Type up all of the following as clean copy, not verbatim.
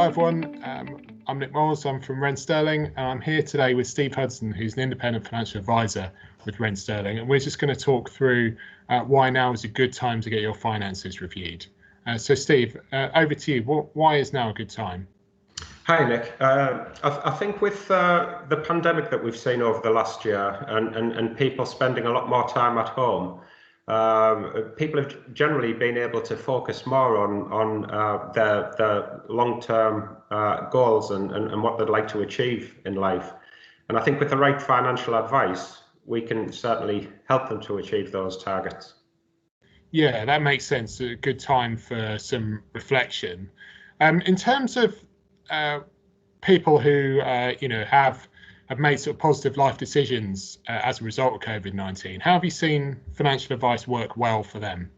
Hi everyone, I'm Nick Moles, I'm from Wren Sterling, and I'm here today with Steve Hudson, who's an independent financial advisor with Wren Sterling, and we're just going to talk through why now is a good time to get your finances reviewed. So Steve, over to you. Why is now a good time? Hi Nick. I think with the pandemic that we've seen over the last year and people spending a lot more time at home, people have generally been able to focus more on their long-term goals and what they'd like to achieve in life. And I think with the right financial advice, we can certainly help them to achieve those targets. Yeah, that makes sense. A good time for some reflection. In terms of people who have made sort of positive life decisions as a result of COVID-19, how have you seen financial advice work well for them?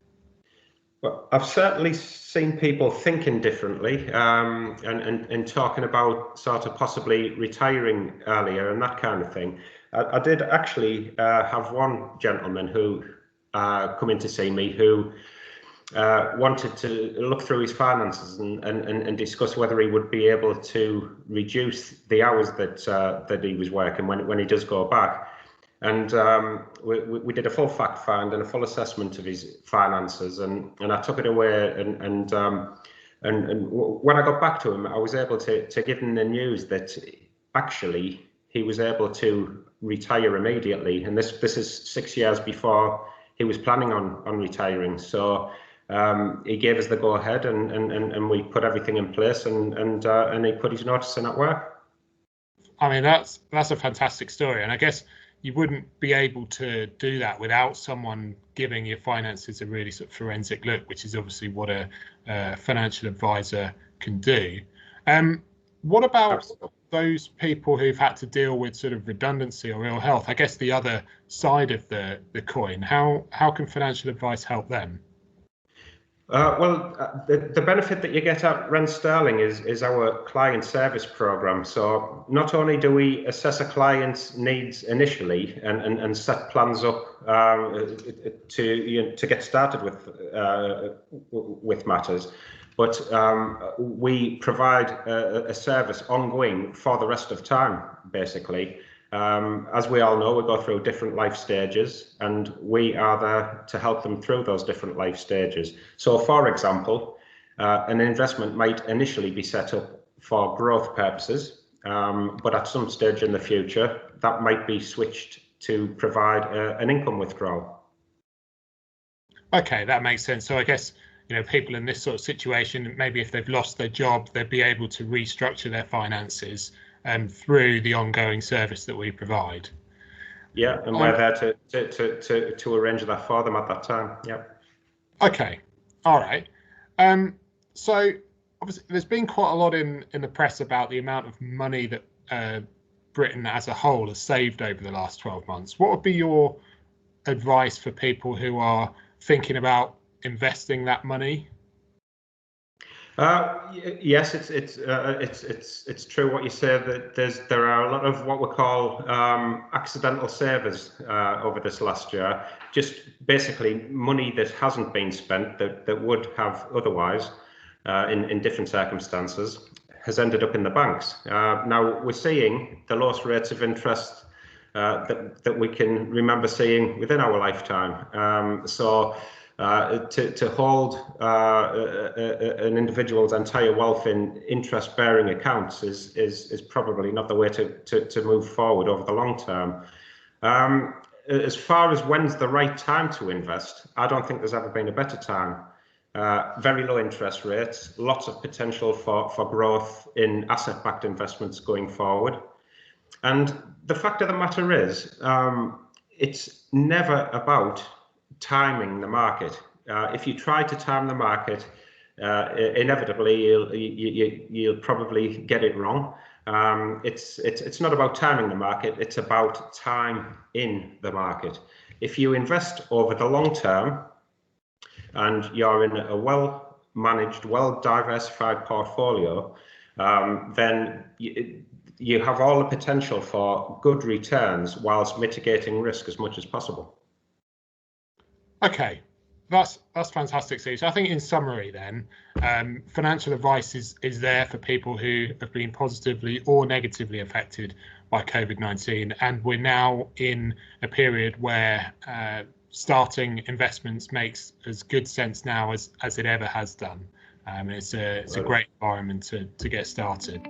Well, I've certainly seen people thinking differently and talking about sort of possibly retiring earlier and that kind of thing. I did actually have one gentleman who come in to see me who wanted to look through his finances and discuss whether he would be able to reduce the hours that he was working when he does go back. And we did a full fact find and a full assessment of his finances, and I took it away. And when I got back to him, I was able to give him the news that actually he was able to retire immediately. And this is 6 years before he was planning on retiring. So he gave us the go ahead, and we put everything in place, and he put his notice in at work. I mean, that's a fantastic story, and I guess you wouldn't be able to do that without someone giving your finances a really sort of forensic look, which is obviously what a financial advisor can do. What about Absolutely. those people who've had to deal with sort of redundancy or ill health? I guess the other side of the coin. How can financial advice help them? The benefit that you get at Wren Sterling is our client service program. So not only do we assess a client's needs initially and set plans up to get started with matters, but we provide a service ongoing for the rest of time, basically. As we all know, we go through different life stages, and we are there to help them through those different life stages. So, for example, an investment might initially be set up for growth purposes, but at some stage in the future, that might be switched to provide an income withdrawal. Okay, that makes sense. So I guess, people in this sort of situation, maybe if they've lost their job, they'd be able to restructure their finances through the ongoing service that we provide. Yeah, and we're there to arrange that for them at that time. Yeah. Okay, all right. So obviously there's been quite a lot in the press about the amount of money that Britain as a whole has saved over the last 12 months. What would be your advice for people who are thinking about investing that money? Yes, it's true what you say, that there are a lot of what we call accidental savers over this last year. Just basically money that hasn't been spent that would have otherwise in different circumstances has ended up in the banks. Now we're seeing the lowest rates of interest that we can remember seeing within our lifetime. To hold an individual's entire wealth in interest-bearing accounts is probably not the way to move forward over the long term. As far as when's the right time to invest, I don't think there's ever been a better time. Very low interest rates, lots of potential for growth in asset-backed investments going forward. And the fact of the matter is, it's never about timing the market. If you try to time the market, inevitably you'll probably get it wrong. It's not about timing the market, it's about time in the market. If you invest over the long term and you're in a well-managed, well-diversified portfolio, then you have all the potential for good returns whilst mitigating risk as much as possible. Okay, That's fantastic, Steve. So I think in summary, then, financial advice is there for people who have been positively or negatively affected by COVID-19, and we're now in a period where starting investments makes as good sense now as it ever has done. It's a great environment to get started.